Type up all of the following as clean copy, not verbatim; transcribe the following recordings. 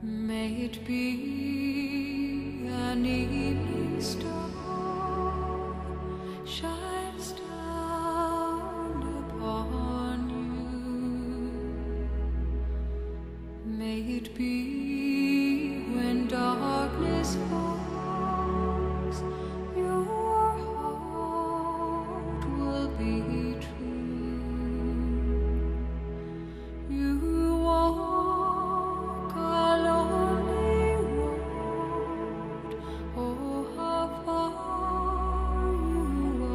May it be an evening star shines down upon you. May it be when darkness falls, your heart will be true. You walk a lonely road, oh how far you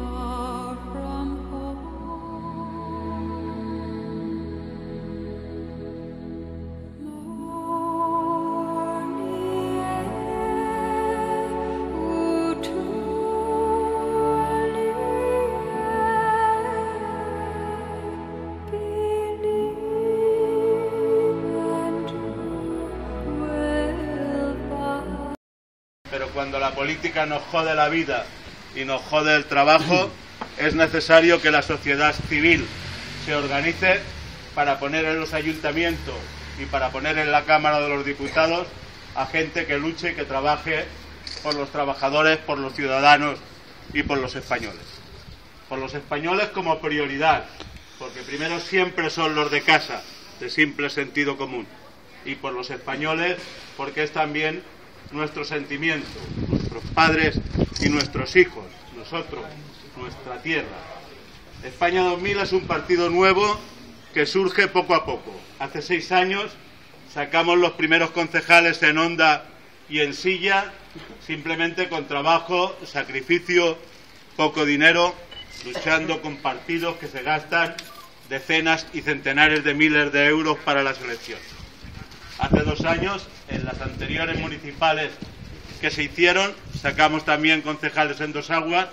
are from home. Morning air, would truly believe and will find. Pero cuando la política nos jode la vida y nos jode el trabajo, es necesario que la sociedad civil se organice para poner en los ayuntamientos y para poner en la Cámara de los Diputados a gente que luche y que trabaje por los trabajadores, por los ciudadanos y por los españoles. Por los españoles como prioridad, porque primero siempre son los de casa, de simple sentido común. Y por los españoles, porque es también nuestro sentimiento, nuestros padres y nuestros hijos, nosotros, nuestra tierra. España 2000 es un partido nuevo que surge poco a poco. Hace 6 años sacamos los primeros concejales en Onda y en Silla, simplemente con trabajo, sacrificio, poco dinero, luchando con partidos que se gastan decenas y centenares de miles de euros para las elecciones. Hace 2 años, en las anteriores municipales que se hicieron, sacamos también concejales en Dos Aguas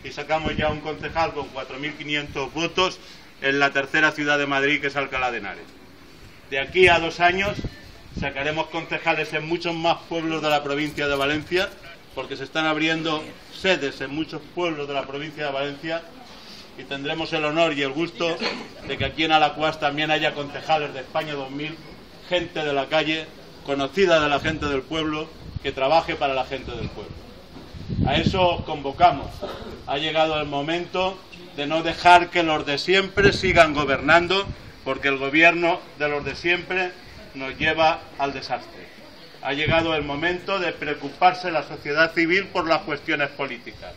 y sacamos ya un concejal con 4.500 votos en la tercera ciudad de Madrid, que es Alcalá de Henares. De aquí a 2 años sacaremos concejales en muchos más pueblos de la provincia de Valencia, porque se están abriendo sedes en muchos pueblos de la provincia de Valencia, y tendremos el honor y el gusto de que aquí en Alacuás también haya concejales de España 2000, gente de la calle, conocida de la gente del pueblo, que trabaje para la gente del pueblo. A eso os convocamos. Ha llegado el momento de no dejar que los de siempre sigan gobernando, porque el gobierno de los de siempre nos lleva al desastre. Ha llegado el momento de preocuparse la sociedad civil por las cuestiones políticas.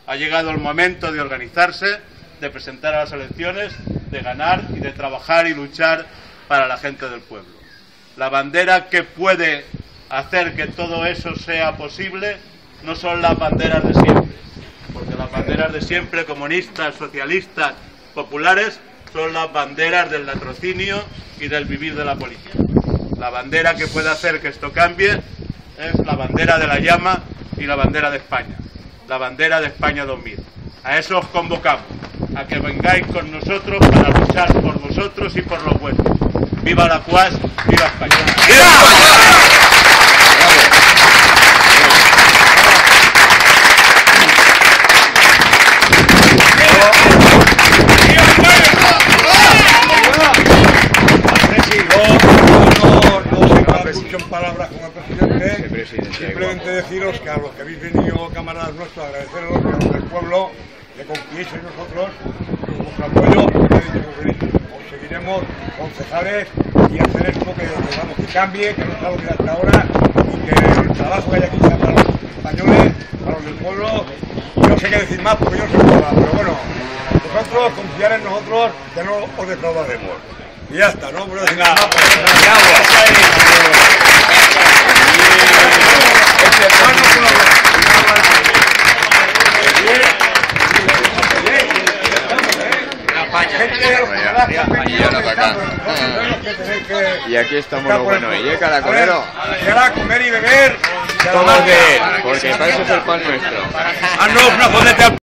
Ha llegado el momento de organizarse, de presentar a las elecciones, de ganar y de trabajar y luchar para la gente del pueblo. La bandera que puede hacer que todo eso sea posible no son las banderas de siempre, porque las banderas de siempre, comunistas, socialistas, populares, son las banderas del latrocinio y del vivir de la política. La bandera que puede hacer que esto cambie es la bandera de la llama y la bandera de España, la bandera de España 2000. A eso os convocamos, a que vengáis con nosotros para luchar por vosotros y por los vuestros. ¡Viva Alacuás! ¡Viva España! ¡Viva En palabras con el presidente, simplemente deciros que a los que habéis venido, camaradas nuestros, agradeceros a los del pueblo, que confiéis en nosotros, vuestro apoyo, os seguiremos concejales y hacer esto que cambie, que no sea lo que hasta ahora, y que el trabajo que haya aquí sea para los españoles, para los del pueblo. Yo no sé qué decir más porque yo no sé nada, pero bueno, vosotros confiar en nosotros, que no os defraudaremos. Y ya está, ¿no? Pero decir nada más. Y aquí estamos lo bueno, y caracolero. Quiera comer y beber. Todos de él, porque para eso es el pan nuestro. Haznos una fondete al